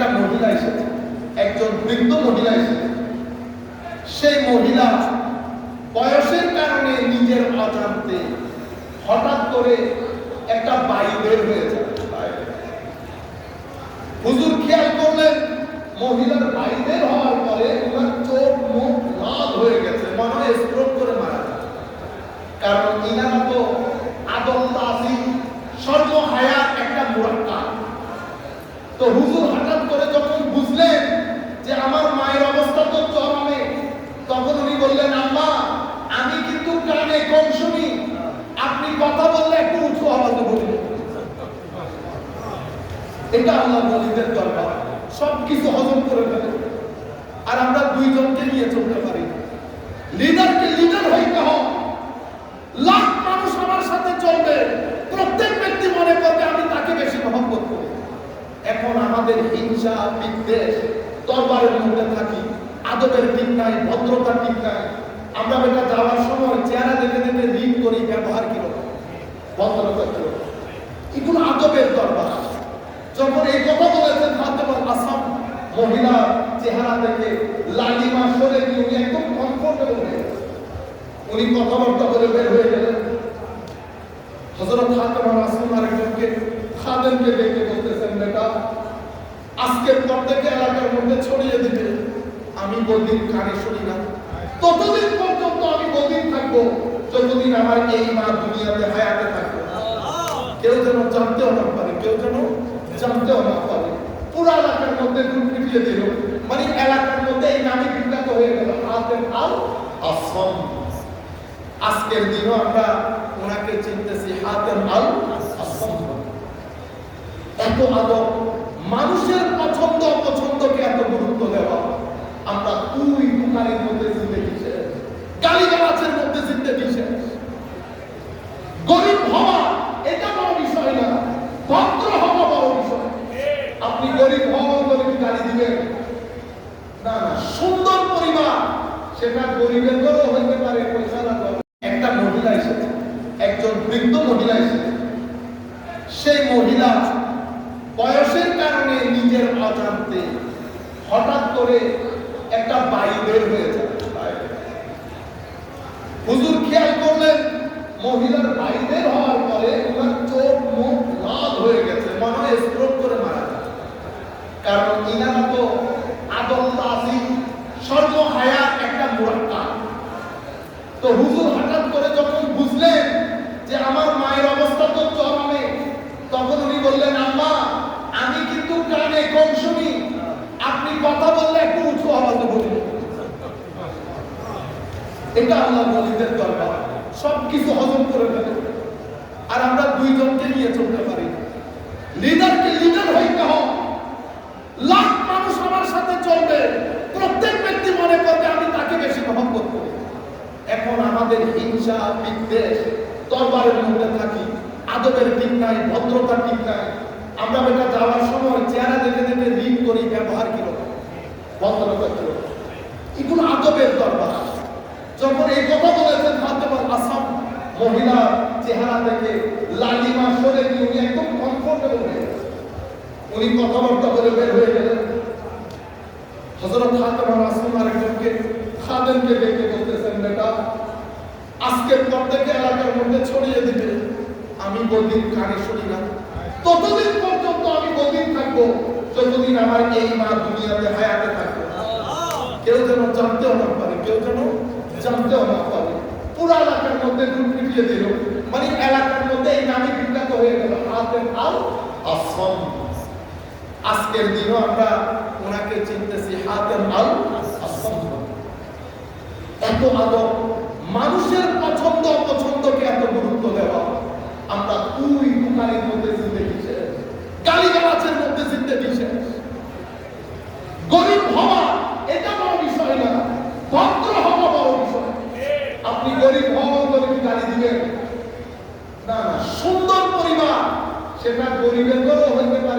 একটা মহিলা এসেছে, একজন বৃদ্ধ মহিলা এসেছে। সেই মহিলা বয়সের কারণে নিজের অজান্তে হঠাৎ করে একটা বায়ু বের হয়ে যায়। হুজুর খেয়াল করলেন মহিলার বায়ু বের হওয়ার পরে ওনার চোখ মুখ লাল হয়ে গেছে, মনে হয় স্ট্রোক করে মারা যায়। কারণ ইনারা তো আদম তাসি সর্বহায়াত একটা মুরাক্কা। তো হুজুর হঠাৎ করে যখন বুঝলেন যে আমার মায়ের অবস্থা তো চরমে, তখন উনি বললেন, আম্মা আমি কিন্তু কানে কম শুনি, আপনি কথা বললে একটু উঁচু আওয়াজে বলুন। এটা আল্লাহর ওয়ালিদের দরবার, সবকিছু হজম করে ফেলে। আর আমরা দুইজনকে নিয়ে চলতে পারি। লিডারকে লিডার হইতে হয়, লাখ মানুষ আমার সাথে চলবে, প্রত্যেক ব্যক্তি মনে করবে আমি তাকে বেশি মহব্বত করি। এখন আমাদের হিংসা বিদ্বেষ দরবারের মধ্যে থাকি, আদবের ঠিক নাই, ভদ্রতা ঠিক নাই। আমরা বেটা যাওয়ার সময় চেহারা দেখে দেখে রিড করি, ব্যবহার কিরকম, ভদ্রতা কিরকম, এগুলো আদবের দরবার। যখন এই কথা বলেছেন ফাতেমা আসলাম, মহিলা চেহারা দেখে লালিমা সরে গিয়ে উনি একদম কমফোর্টেবল হয়ে গেছেন। উনি কথাবার্তা বলে বের হয়ে গেলেন। হযরত ফাতেমা আসলাম আরেকজনকে খাদেমকে দেখে বলতেছেন, বেটা আজকের পর থেকে এলাকার মধ্যে ছড়িয়ে দিবে, আমি বদিন কানে শুনি না, ততদিন পর্যন্ত আমি বদিন থাকবো যতদিন আমার এই মা দুনিয়াতে হায়াতে থাকবে। কেউ যেন জানতেও না পারে, কেউ যেন জানতেও না পারে। পুরো এলাকার মধ্যে গ্রুপ পিটিয়ে দিল, মানে এলাকার মধ্যে এই নামে বিখ্যাত হয়ে গেল হাতেম আল আসলাম। আজকের দিনও আমরা ওনাকে চিনতেছি হাতেম আল আসলাম। এত আদব, মানুষের পছন্দ অপছন্দকে এত গুরুত্ব দেওয়া। আমরা তুই দোকানের মধ্যে জিন্দগি শেষ, গালিগালাজের মধ্যে জিন্দগি শেষ। গরিব হওয়া এটা বড় বিষয় না, ভদ্র হওয়া বড় বিষয়। আপনি গরিব হওয়া বলে কি গালি দিবেন? না না, সুন্দর পরিবার সেটা গরিবের ঘরেও হইতে পারে, পয়সার ঘরে। একটা মহিলা এসেছে, একজন বৃদ্ধ মহিলা এসেছে। সেই মহিলা বয়সের কারণে নিজের অজান্তে হঠাৎ করে একটা বায়ু বের হয়ে যায়। হুজুর খেয়াল করলেন মহিলার বায়ু বের হওয়ার পরে ওনার চোখ মুখ লাল হয়ে গেছে, মনে হয় স্ট্রোক করে মারা যায়। কারণ ইনারা তো আদম তাসি সর্বহায়াত একটা মুরাক্কা। তো হুজুর হঠাৎ করে যখন বুঝলেন যে আমার মায়ের অবস্থা তো চরমে, তখন উনি বললেন, আম্মা আমি কিন্তু কানে কম শুনি, আপনি কথা বললে একটু উঁচু আওয়াজে বলুন। এটা আল্লাহর ওয়ালিদের দরবার, সবকিছু হজম করে ফেলে। আর আমরা দুইজনকে নিয়ে চলতে পারি। লিডারকে লিডার হইতে হয়, লাখ মানুষ আমার সাথে চলবে, প্রত্যেক ব্যক্তি মনে করবে আমি তাকে বেশি মহব্বত করি। এখন আমাদের হিংসা বিদ্বেষ দরবারের মধ্যে থাকি, আদবের ঠিক নাই, ভদ্রতা ঠিক নাই। আমরা বেটা যাওয়ার সময় চেহারা দেখে দেখে রিড করি, ব্যবহার কিরকম, ভদ্রতা কিরকম, এগুলো আদবের দরবার। যখন এই কথা বলেছেন ফাতেমা আসলাম, মহিলা চেহারা দেখে লালিমা সরে গিয়ে উনি একদম কমফোর্টেবল হয়ে গেছেন। উনি কথাবার্তা বলে বের হয়ে গেলেন। হযরত ফাতেমা আসলাম আরেকজনকে খাদেমকে দেখে বলতেছেন, বেটা আজকের পর থেকে এলাকার মধ্যে ছড়িয়ে দিবে, আমি বদিন কানে শুনি না, ততদিন পর্যন্ত আমি বদিন থাকবো যতদিন আমার এই মা দুনিয়াতে হায়াতে থাকবে। কেউ যেন জানতেও না পারে, কেউ যেন জানতেও না পারে। পুরো এলাকার মধ্যে গ্রুপ পিটিয়ে দিল, মানে এলাকার মধ্যে এই নামে বিখ্যাত হয়ে গেল হাতেম আল আসলাম। আজকের দিনও আমরা ওনাকে চিনতেছি হাতেম আল আসলাম। এত আদব, মানুষের পছন্দ অপছন্দকে এত গুরুত্ব দেওয়া। আমরা তুই দোকানের মধ্যে জিন্দগি শেষ, গালিগালাজের মধ্যে জিন্দগি শেষ। গরিব হওয়া এটা বড় বিষয় না, ভদ্র হওয়া বড় বিষয়। আপনি গরিব হওয়া বলে কি গালি দিবেন? না না, সুন্দর পরিবার সেটা গরিবের ঘরেও হইতে পারে,